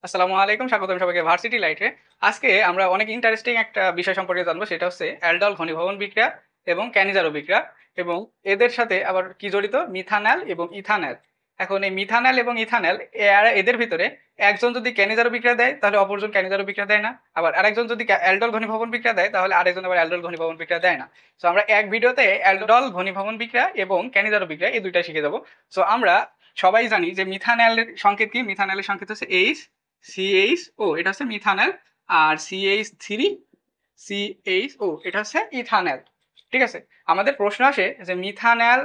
আসসালামু আলাইকুম, স্বাগতম সবাইকে ভার্সিটি লাইটে। আজকে আমরা অনেক ইন্টারেস্টিং একটা বিষয় সম্পর্কে জানবো, সেটা হচ্ছে অ্যালডল ঘনীভবন বিক্রিয়া এবং ক্যানিজারো বিক্রিয়া, এবং এদের সাথে আবার কি জড়িত, মিথানল এবং ইথানল। এখন এই মিথানল এবং ইথানল, এদের ভিতরে একজন যদি ক্যানিজারো বিক্রিয়া দেয় তাহলে অপরজন ক্যানিজারো বিক্রিয়া দেয় না, আবার আরেকজন যদি অ্যালডল ঘনীভবন বিক্রিয়া দেয় তাহলে আরেকজন আবার অ্যালডল ঘনীভবন বিক্রিয়া দেয় না। সো আমরা এক ভিডিওতে অ্যালডল ঘনীভবন বিক্রিয়া এবং ক্যানিজারো বিক্রিয়া এই দুইটা শিখে যাবো। সো আমরা সবাই জানি যে মিথানলের সংকেত কি, মিথানলের সংকেত হচ্ছে এইচ CH ও, এটা হচ্ছে মিথানল। আর CH3 CHO, এটা হচ্ছে ইথানল। ঠিক আছে, আমাদের প্রশ্ন আসে যে মিথানল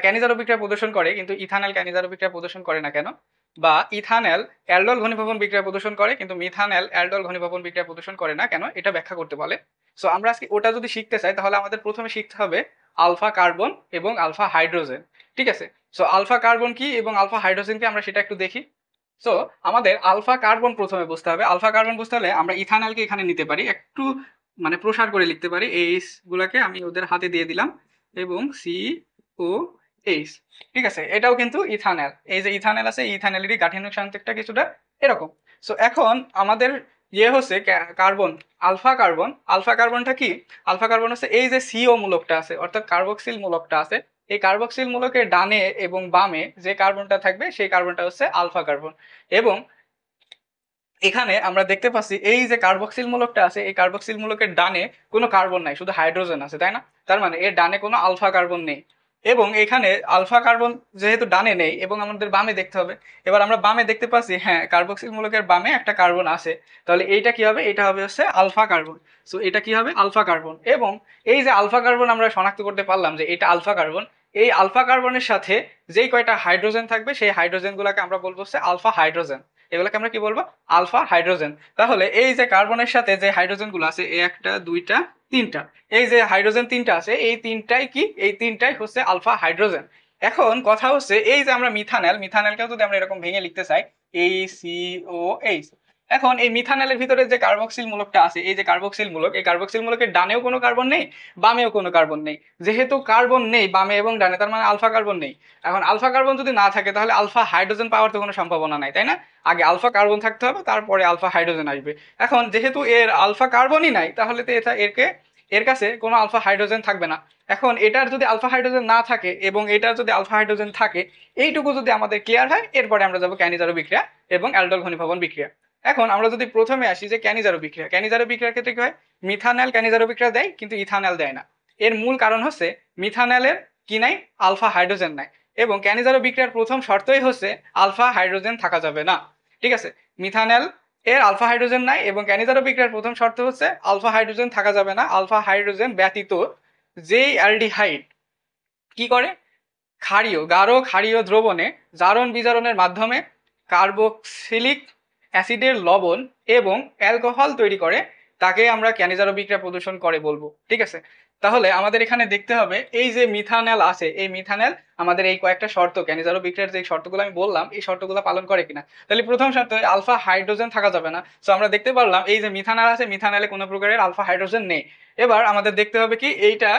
ক্যানিজারো বিক্রিয়া প্রদর্শন করে কিন্তু ইথানল ক্যানিজারো বিক্রিয়া প্রদর্শন করে না কেন, বা ইথানল অ্যালডল ঘনীভবন বিক্রিয়া প্রদর্শন করে কিন্তু মিথানল অ্যালডল ঘনীভবন বিক্রিয়া প্রদর্শন করে না কেন, এটা ব্যাখ্যা করতে বলে। সো আমরা আজকে ওটা যদি শিখতে চাই তাহলে আমাদের প্রথমে শিখতে হবে আলফা কার্বন এবং আলফা হাইড্রোজেন। ঠিক আছে, সো আলফা কার্বন কি এবং আলফা হাইড্রোজেন কি আমরা সেটা একটু দেখি। সো আমাদের আলফা কার্বন প্রথমে বুঝতে হবে। আলফা কার্বন বুঝতে হলে আমরা ইথানলকে এখানে নিতে পারি, একটু মানে প্রসার করে লিখতে পারি। এইচ গুলাকে আমি ওদের হাতে দিয়ে দিলাম এবং COH। ঠিক আছে, এটাও কিন্তু ইথানল। এই যে ইথানল আছে, ইথানলেরই গাঠনিক সংকেতটা কিছুটা এরকম। সো এখন আমাদের হচ্ছে কার্বন, আলফা কার্বন। আলফা কার্বনটা কি? আলফা কার্বন হচ্ছে এই যে CO মূলকটা আছে, অর্থাৎ কার্বক্সিল মূলকটা আছে। এই কার্বক্সিল মূলকের ডানে এবং বামে যে কার্বনটা থাকবে সেই কার্বনটা হচ্ছে আলফা কার্বন। এবং এখানে আমরা দেখতে পাচ্ছি এই যে কার্বক্সিল মূলকটা আছে, এই কার্বক্সিল মূলকের ডানে কোনো কার্বন নাই, শুধু হাইড্রোজেন আছে, তাই না? তার মানে এর ডানে কোনো আলফা কার্বন নেই। এবং এখানে আলফা কার্বন যেহেতু ডানে নেই এবং আমাদের বামে দেখতে হবে, এবার আমরা বামে দেখতে পাচ্ছি হ্যাঁ কার্বক্সিল মূলকের বামে একটা কার্বন আছে। তাহলে এইটা কি হবে? এটা হবে হচ্ছে আলফা কার্বন। সো এটা কি হবে? Alpha carbon. এবং এই যে আলফা কার্বন আমরা শনাক্ত করতে পারলাম যে এটা আলফা কার্বন, এই আলফা কার্বনের সাথে যেই কয়টা হাইড্রোজেন থাকবে সেই হাইড্রোজেন গুলাকে আমরা বলবো হচ্ছে আলফা হাইড্রোজেন। এগুলোকে আমরা কি বলবো? Alpha hydrogen. তাহলে এই যে কার্বনের সাথে যে হাইড্রোজেন গুলো আছে, এই একটা দুইটা তিনটা, এই যে হাইড্রোজেন তিনটা আছে, এই তিনটাই কি? এই তিনটাই হচ্ছে আলফা হাইড্রোজেন। এখন কথা হচ্ছে এই যে আমরা মিথানল, মিথানলকেও যদি আমরা এরকম ভেঙে লিখতে চাই HCOH। এখন এই মিথানলের ভিতরে যে কার্বক্সিল মূলকটা আছে, এই যে কার্বক্সিল মূলক, এই কার্বক্সিল মূলকের ডানেও কোনো কার্বন নেই, বামেও কোনো কার্বন নেই। যেহেতু কার্বন নেই বামে এবং ডানে, তার মানে আলফা কার্বন নেই। এখন আলফা কার্বন যদি না থাকে তাহলে আলফা হাইড্রোজেন পাওয়ার তো কোনো সম্ভাবনা নাই, তাই না? আগে আলফা কার্বন থাকতে হবে, তারপরে আলফা হাইড্রোজেন আসবে। এখন যেহেতু এর আলফা কার্বনই নাই তাহলে তো এটা এর কাছে কোনো আলফা হাইড্রোজেন থাকবে না। এখন এটার যদি আলফা হাইড্রোজেন না থাকে এবং এটার যদি আলফা হাইড্রোজেন থাকে, এইটুকু যদি আমাদের ক্লিয়ার হয়, এরপরে আমরা যাবো ক্যানিজারো বিক্রিয়া এবং অ্যালডল ঘনীভবন বিক্রিয়া। এখন আমরা যদি প্রথমে আসি যে ক্যানিজারো বিক্রিয়া, ক্যানিজারো বিক্রিয়ার ক্ষেত্রে কি হয়? মিথানল ক্যানিজারো বিক্রিয়া দেয় কিন্তু ইথানল দেয় না। এর মূল কারণ হচ্ছে মিথানলের কি নাই? আলফা হাইড্রোজেন নাই। এবং ক্যানিজারো বিক্রিয়ার প্রথম শর্তই হচ্ছে আলফা হাইড্রোজেন থাকা যাবে না। ঠিক আছে, মিথানল এর আলফা হাইড্রোজেন নাই এবং ক্যানিজারো বিক্রিয়ার প্রথম শর্ত হচ্ছে আলফা হাইড্রোজেন থাকা যাবে না। আলফা হাইড্রোজেন ব্যতীত যেই অ্যালডিহাইড কি করে? ক্ষারীয়, গাঢ় ক্ষারীয় দ্রবণে জারণ বিজারণের মাধ্যমে কার্বক্সিলিক অ্যাসিডের লবণ এবং অ্যালকোহল তৈরি করে, তাকে আমরা ক্যানিজারো বিক্রিয়া প্রদর্শন করে বলবো। ঠিক আছে, তাহলে আমাদের এখানে দেখতে হবে এই যে মিথানল আছে, এই মিথানল আমাদের এই কয়েকটা শর্ত, ক্যানিজারো বিক্রিয়ার যে শর্তগুলো আমি বললাম এই শর্তগুলো পালন করে কিনা। তাহলে প্রথম শর্ত, আলফা হাইড্রোজেন থাকা যাবে না। সো আমরা দেখতে পারলাম এই যে মিথানল আছে, মিথানলে কোনো প্রকারের আলফা হাইড্রোজেন নেই। এবার আমাদের দেখতে হবে কি, এইটা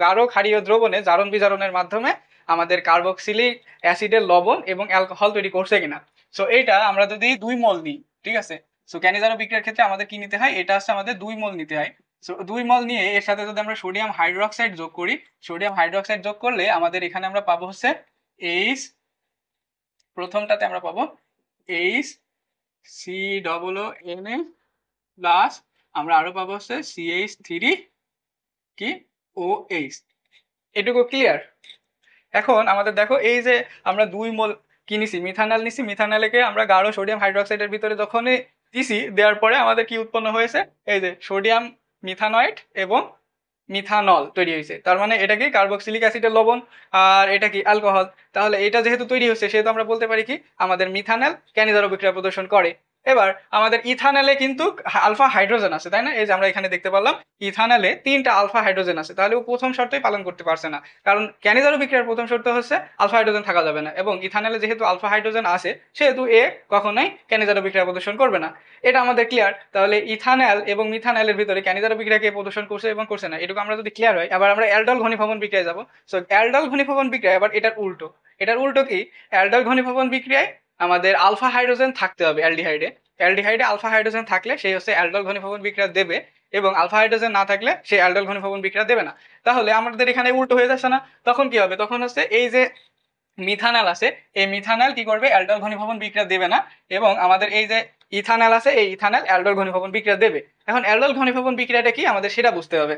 গাঢ় ক্ষারীয় দ্রবণে জারণ বিজারণের মাধ্যমে আমাদের কার্বক্সিলিক অ্যাসিডের লবণ এবং অ্যালকোহল তৈরি করছে কিনা। সো এইটা আমরা যদি 2 মোল নিই, ঠিক আছে, সো ক্যানিজারো বিক্রিয়ার ক্ষেত্রে আমাদের কি নিতে হয়? এটা হচ্ছে আমাদের 2 মোল নিতে হয়। সো 2 মোল নিয়ে এর সাথে যদি আমরা সোডিয়াম হাইড্রোক্সাইড যোগ করি, সোডিয়াম হাইড্রোক্সাইড যোগ করলে আমাদের এখানে আমরা পাবো হচ্ছে এইচ, প্রথমটাতে আমরা পাবো HCOO প্লাস আমরা আরো পাবো হচ্ছে CH3 কি OH। এটুকু ক্লিয়ার? এখন আমাদের দেখো এই যে আমরা 2 মোল কি নিছি, মিথানল নিছি, মিথানলকে আমরা গাঢ় সোডিয়াম হাইড্রোক্সাইডের ভিতরে যখনই দিছি, দেওয়ার পরে আমাদের কি উৎপন্ন হয়েছে? এই যে সোডিয়াম মিথানয়েড এবং মিথানল তৈরি হয়েছে। তার মানে এটা কি? কার্বক্সিলিক অ্যাসিডের লবণ। আর এটা কি? অ্যালকোহল। তাহলে এটা যেহেতু তৈরি হচ্ছে সেহেতু আমরা বলতে পারি কি আমাদের মিথানল ক্যানিজারো বিক্রিয়া প্রদর্শন করে। এবার আমাদের ইথানলে কিন্তু আলফা হাইড্রোজেন আছে, তাই না? এই যে আমরা এখানে দেখতে পারলাম ইথানলে 3টা আলফা হাইড্রোজেন আছে, তাহলে ও প্রথম শর্তই পালন করতে পারছে না। কারণ ক্যানিজারো বিক্রিয়ার প্রথম শর্ত হচ্ছে আলফা হাইড্রোজেন থাকা যাবে না, এবং ইথানলে যেহেতু আলফা হাইড্রোজেন আছে সেহেতু এ কখনোই ক্যানিজারো বিক্রিয়া প্রদর্শন করবে না। এটা আমাদের ক্লিয়ার। তাহলে ইথানল এবং মিথানলের ভিতরে ক্যানিজারো বিক্রিয়াকে প্রদর্শন করছে এবং করছে না, এটুকু আমরা যদি ক্লিয়ার হয়, এবার আমরা অ্যালডল ঘনীভবন বিক্রিয়ায় যাব। সো অ্যালডল ঘনীভবন বিক্রিয়া এবার এটার উল্টো। এটার উল্টো কি? অ্যালডল ঘনীভবন বিক্রিয়ায় আমাদের আলফা হাইড্রোজেন থাকতে হবে অ্যালডিহাইডে। অ্যালডিহাইডে আলফা হাইড্রোজেন থাকলে সেই হচ্ছে অ্যালডল ঘনীভবন বিক্রিয়া দেবে, এবং আলফা হাইড্রোজেন না থাকলে সেই অ্যালডল ঘনীভবন বিক্রিয়া দেবে না। তাহলে আমাদের এখানে উল্টো হয়ে যাচ্ছে না? তখন কি হবে? তখন হচ্ছে এই যে মিথানল আছে, এই মিথানল কি করবে? অ্যালডল ঘনীভবন বিক্রিয়া দেবে না, এবং আমাদের এই যে ইথানল আছে, এই ইথানল অ্যালডল ঘনীভবন বিক্রিয়া দেবে। এখন অ্যালডল ঘনীভবন বিক্রিয়াটা কি আমাদের সেটা বুঝতে হবে।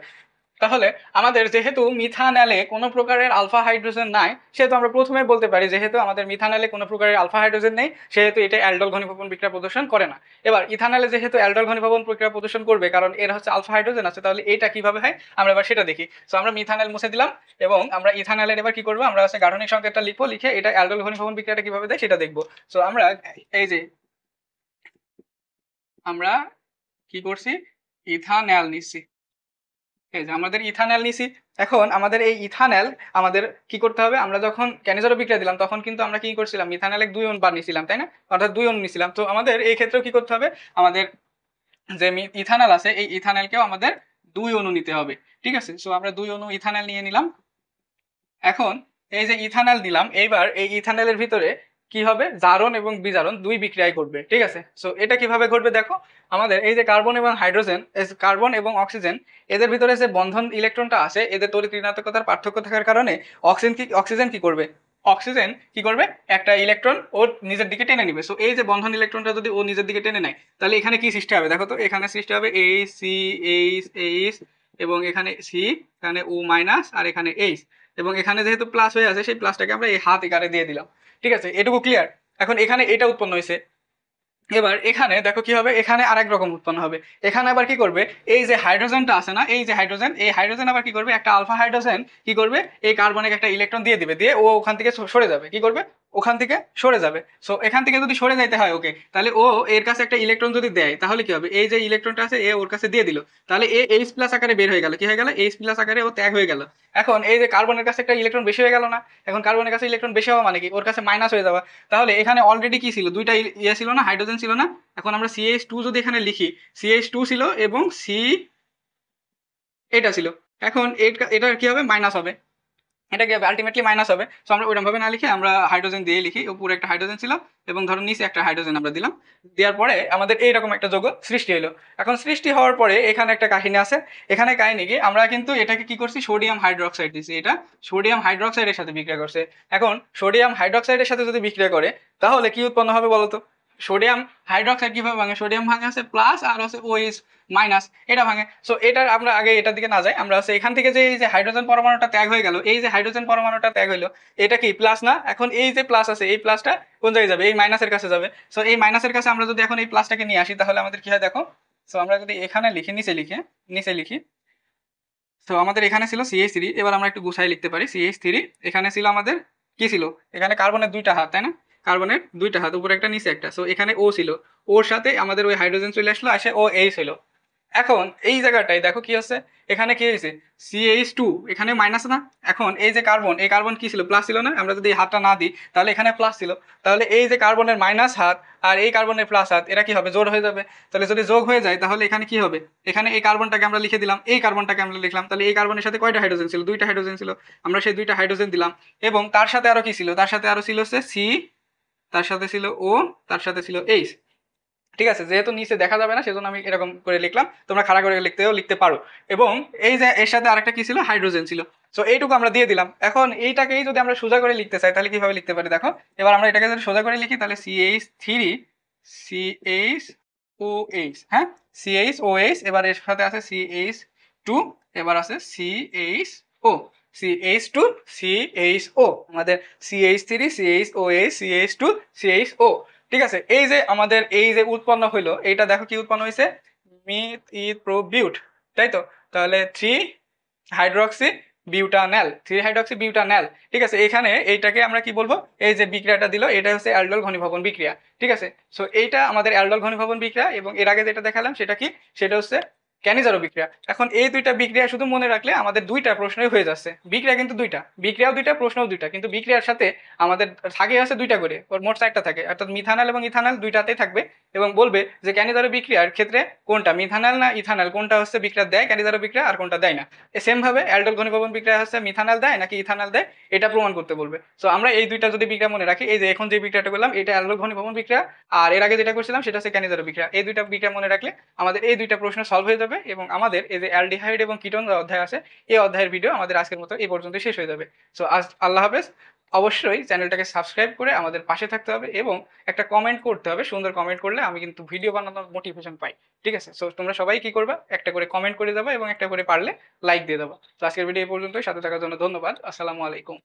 তাহলে আমাদের যেহেতু মিথানলে কোনো প্রকারের আলফা হাইড্রোজেন নাই, সেহেতু আমরা প্রথমে বলতে পারি যেহেতু আমাদের মিথানলে কোনো প্রকারের আলফা হাইড্রোজেন নেই, সেহেতু এটা অ্যালডল ঘনীভবন বিক্রিয়া প্রদর্শন করে না। এবার ইথানলে যেহেতু অ্যালডল ঘনীভবন প্রক্রিয়া প্রদর্শন করবে, কারণ এর হচ্ছে আলফা হাইড্রোজেন আছে, তাহলে এটা কিভাবে হয় আমরা এবার সেটা দেখি। সো আমরা মিথানল মুছে দিলাম, এবং আমরা ইথানলের এবার কি করবো? আমরা হচ্ছে গাঠনিক সংকেতটা লিখবো, লিখে এটা অ্যালডল ঘনীভবন বিক্রিয়াটা কিভাবে দেয় সেটা দেখবো। সো আমরা এই যে আমরা কি করছি? ইথানল নিচ্ছি। এই যে আমাদের ইথানল নিছি। এখন আমাদের এই ইথানল আমাদের কি করতে হবে? আমরা যখন ক্যানিজারো বিক্রিয়া দিলাম তখন কিন্তু আমরা কি করছিলাম? মিথানল 2 অণু বার নিছিলাম, তাই না? অর্থাৎ 2 অণু নিছিলাম। তো আমাদের এই ক্ষেত্রেও কি করতে হবে? আমাদের যে ইথানল আছে, এই ইথানলকেও আমাদের 2 অণু নিতে হবে। ঠিক আছে? সো আমরা 2 অণু ইথানল নিয়ে নিলাম। এখন এই যে ইথানল দিলাম, এইবার এই ইথানলের ভিতরে কি হবে? জারণ এবং বিজারণ দুই বিক্রিয়ায় ঘটবে। ঠিক আছে? সো এটা কিভাবে ঘটবে দেখো। আমাদের এই যে কার্বন এবং হাইড্রোজেন, কার্বন এবং অক্সিজেন, এদের ভিতরে যে বন্ধন ইলেকট্রনটা আছে, এদের তড়িৎ ঋণাত্মকতার পার্থক্য থাকার কারণে অক্সিজেন কি করবে? অক্সিজেন কি করবে? একটা ইলেকট্রন ওর নিজের দিকে টেনে নিবে। সো এই যে বন্ধন ইলেকট্রনটা যদি ও নিজের দিকে টেনে নেয়, তাহলে এখানে কি সৃষ্টি হবে দেখো তো। এখানে সৃষ্টি হবে এইচ সি এইচ এইচ, এবং এখানে সি, এখানে ও মাইনাস, আর এখানে এইচ, এবং এখানে যেহেতু প্লাস হয়ে আছে সেই প্লাসটাকে আমরা এই হাত একারে দিয়ে দিলাম। ঠিক আছে? এটুকু ক্লিয়ার? এখন এখানে এটা উৎপন্ন হয়েছে। এবার এখানে দেখো কি হবে? এখানে আরেক রকম উৎপন্ন হবে। এখানে আবার কি করবে? এই যে হাইড্রোজেনটা আছে না, এই যে হাইড্রোজেন, এই হাইড্রোজেন আবার কি করবে? একটা আলফা হাইড্রোজেন কি করবে? এই কার্বনিক একটা ইলেকট্রন দিয়ে দিবে, দিয়ে ও ওখান থেকে সরে যাবে। কি করবে? ওখান থেকে সরে যাবে। সো এখান থেকে যদি সরে যাইতে হয় ওকে, তাহলে ও এর কাছে একটা ইলেকট্রন যদি দেয়, তাহলে কি হবে? এই যে ইলেকট্রনটা আছে এ ওর কাছে দিয়ে দিল, তাহলে এ এইচ প্লাস আকারে বের হয়ে গেল। কি হয়ে গেল? এইচ প্লাস আকারে ও ত্যাগ হয়ে গেল। এখন এই যে কার্বনের কাছে একটা ইলেকট্রন বেশি হয়ে গেল না? এখন কার্বনের কাছে ইলেকট্রন বেশি হওয়া মানে কি? ওর কাছে মাইনাস হয়ে যাওয়া। তাহলে এখানে অলরেডি কি ছিল? দুইটা ইয়ে ছিল না, হাইড্রোজেন ছিল না? এখন আমরা CH2 যদি এখানে লিখি, CH2 ছিল এবং সি এটা ছিল। এখন এটা কি হবে? মাইনাস হবে। এটা কি হবে? আলটিমেটলি মাইনাস হবে। সো আমরা ওইরকম ভাবে না লিখে আমরা হাইড্রোজেন দিয়ে লিখি। উপরে একটা হাইড্রোজেন ছিল এবং ধরো নিচে একটা হাইড্রোজেন আমরা দিলাম। দেওয়ার পরে আমাদের এইরকম একটা যৌগ সৃষ্টি হলো। এখন সৃষ্টি হওয়ার পরে এখানে একটা কাহিনী আছে। এখানে কাহিনী কি? আমরা কিন্তু এটাকে কি করছি? সোডিয়াম হাইড্রোক্সাইড দিছি। এটা সোডিয়াম হাইড্রোক্সাইডের সাথে বিক্রিয়া করছে। এখন সোডিয়াম হাইড্রোক্সাইডের সাথে যদি বিক্রিয়া করে, তাহলে কি উৎপন্ন হবে বলো তো? সোডিয়াম হাইড্রোক্সাইড কিভাবে ভাঙে? সোডিয়াম ভাঙে আছে প্লাস, আর হচ্ছে ওএইচ মাইনাস, এটা ভাঙে। সো এটার আমরা আগে এটার দিকে না যাই, আমরা হচ্ছে এখান থেকে যে এই যে হাইড্রোজেন পরমাণুটা ত্যাগ হয়ে গেল, এই যে হাইড্রোজেন পরমাণুটা ত্যাগ হইলো, এটা কি প্লাস না? এখন এই যে প্লাস আছে, এই প্লাসটা কোন জায়গায় যাবে? এই মাইনাসের কাছে যাবে। সো এই মাইনাসের কাছে আমরা যদি এখন এই প্লাসটাকে নিয়ে আসি, তাহলে আমাদের কি হয় দেখো। সো আমরা যদি এখানে লিখি, নিচে লিখি, তো আমাদের এখানে ছিল CH3। এবার আমরা একটু গুছাই লিখতে পারি। CH3 এখানে ছিল আমাদের কি ছিল? এখানে কার্বনের দুইটা হাত, তাই না? কার্বনের দুইটা হাত, উপরে একটা নিচে একটা। সো এখানে ও ছিল, ওর সাথে আমাদের ওই হাইড্রোজেন চলে আসলো, আসে ও এই ছিল। এখন এই জায়গাটায় দেখো কি হচ্ছে? এখানে কি হয়েছে? CH2 এখানে মাইনাস না? এখন এই যে কার্বন, এই কার্বন কি ছিল? প্লাস ছিল না? আমরা যদি এই হাতটা না দিই, তাহলে এখানে প্লাস ছিল। তাহলে এই যে কার্বনের মাইনাস হাত আর এই কার্বনের প্লাস হাত, এরা কি হবে? জোড় হয়ে যাবে। তাহলে যদি যোগ হয়ে যায়, তাহলে এখানে কি হবে? এখানে এই কার্বনটাকে আমরা লিখে দিলাম, এই কার্বনটাকে আমরা লিখলাম। তাহলে এই কার্বনের সাথে কয়টা হাইড্রোজেন ছিল? দুইটা হাইড্রোজেন ছিল। আমরা সেই দুইটা হাইড্রোজেন দিলাম, এবং তার সাথে আরো কি ছিল? তার সাথে আরো ছিল হচ্ছে সি, তার সাথে ছিল ও, তার সাথে ছিল এইচ। ঠিক আছে? যেহেতু নিচে দেখা যাবে না, সেজন্য আমি এরকম করে লিখলাম। তোমরা খাড়া করে লিখতে পারো। এবং এই যে এর সাথে আরেকটা কি ছিল? হাইড্রোজেন ছিল। সো এইটুকু আমরা দিয়ে দিলাম। এখন এইটাকেই যদি আমরা সোজা করে লিখতে চাই, তাহলে কিভাবে লিখতে পারি দেখো। এবার আমরা এটাকে যদি সোজা করে লিখি, তাহলে CH3CHOH, হ্যাঁ, CHOH, এবার এর সাথে আছে CH2, এবার আছে CHO, CH2CHO, আমাদের CH3CHOH CH2CHO। ঠিক আছে? এই যে আমাদের এই যে উৎপন্ন হইলো, এইটা দেখো কি উৎপন্ন হয়েছে? মিথ তাই তো? তাহলে 3 হাইড্রক্সি বিউটানেল। ঠিক আছে? এখানে এইটাকে আমরা কি বলবো? এই যে বিক্রিয়াটা দিল, এটা হচ্ছে অ্যালডল ঘনীভবন বিক্রিয়া। ঠিক আছে? সো এইটা আমাদের অ্যালডল ঘনীভবন বিক্রিয়া, এবং এর আগে যেটা দেখালাম সেটা কি? সেটা হচ্ছে ক্যানিজারো বিক্রিয়া। এখন এই দুইটা বিক্রিয়া শুধু মনে রাখলে আমাদের দুইটা প্রশ্নই হয়ে যাচ্ছে। বিক্রিয়া কিন্তু দুইটা, বিক্রিয়াও দুইটা, প্রশ্নও দুইটা, কিন্তু বিক্রিয়ার সাথে আমাদের থাকে আছে দুইটা করে, ওর মোট চারটা থাকে, অর্থাৎ মিথানল এবং ইথানল দুইটাতেই থাকবে এবং বলবে যে ক্যানিজারো বিক্রিয়ার ক্ষেত্রে কোনটা মিথানল না ইথানল, কোনটা হচ্ছে বিক্রিয়া দেয় ক্যানিজারো বিক্রিয়া আর কোনটা দেয় না। সেম ভাবে অ্যালডোল ঘনীভবন বিক্রিয়া হচ্ছে মিথানল দেয় নাকি ইথানল দেয় এটা প্রমাণ করতে বলবে। সো আমরা এই দুইটা যদি বিক্রিয়া মনে রাখি, এই যে এখন যে বিক্রিয়াটা করলাম এটা অ্যালডোল ঘনীভবন বিক্রিয়া, আর এর আগে যেটা করছিলাম সেটা হচ্ছে ক্যানিজারো বিক্রিয়া, এই দুইটা বিক্রিয়া মনে রাখলে আমাদের এই দুইটা প্রশ্ন সলভ হয়ে যাবে এবং আমাদের এই যে অ্যালডিহাইড এবং কিটোন অধ্যায় আছে এই অধ্যায়ের ভিডিও আমাদের আজকের মতো এই পর্যন্ত শেষ হয়ে যাবে। সো আজ আল্লাহ হাফেজ। অবশ্যই চ্যানেলটাকে সাবস্ক্রাইব করে আমাদের পাশে থাকতে হবে এবং একটা কমেন্ট করতে হবে, সুন্দর কমেন্ট করলে আমি কিন্তু ভিডিও বানানোর মোটিভেশন পাই। ঠিক আছে, সো তোমরা সবাই কি করবা, একটা করে কমেন্ট করে দেবা এবং একটা করে পারলে লাইক দিয়ে দেবা। তো আজকের ভিডিও এই পর্যন্তই, সাথে থাকার জন্য ধন্যবাদ। আসসালামু আলাইকুম।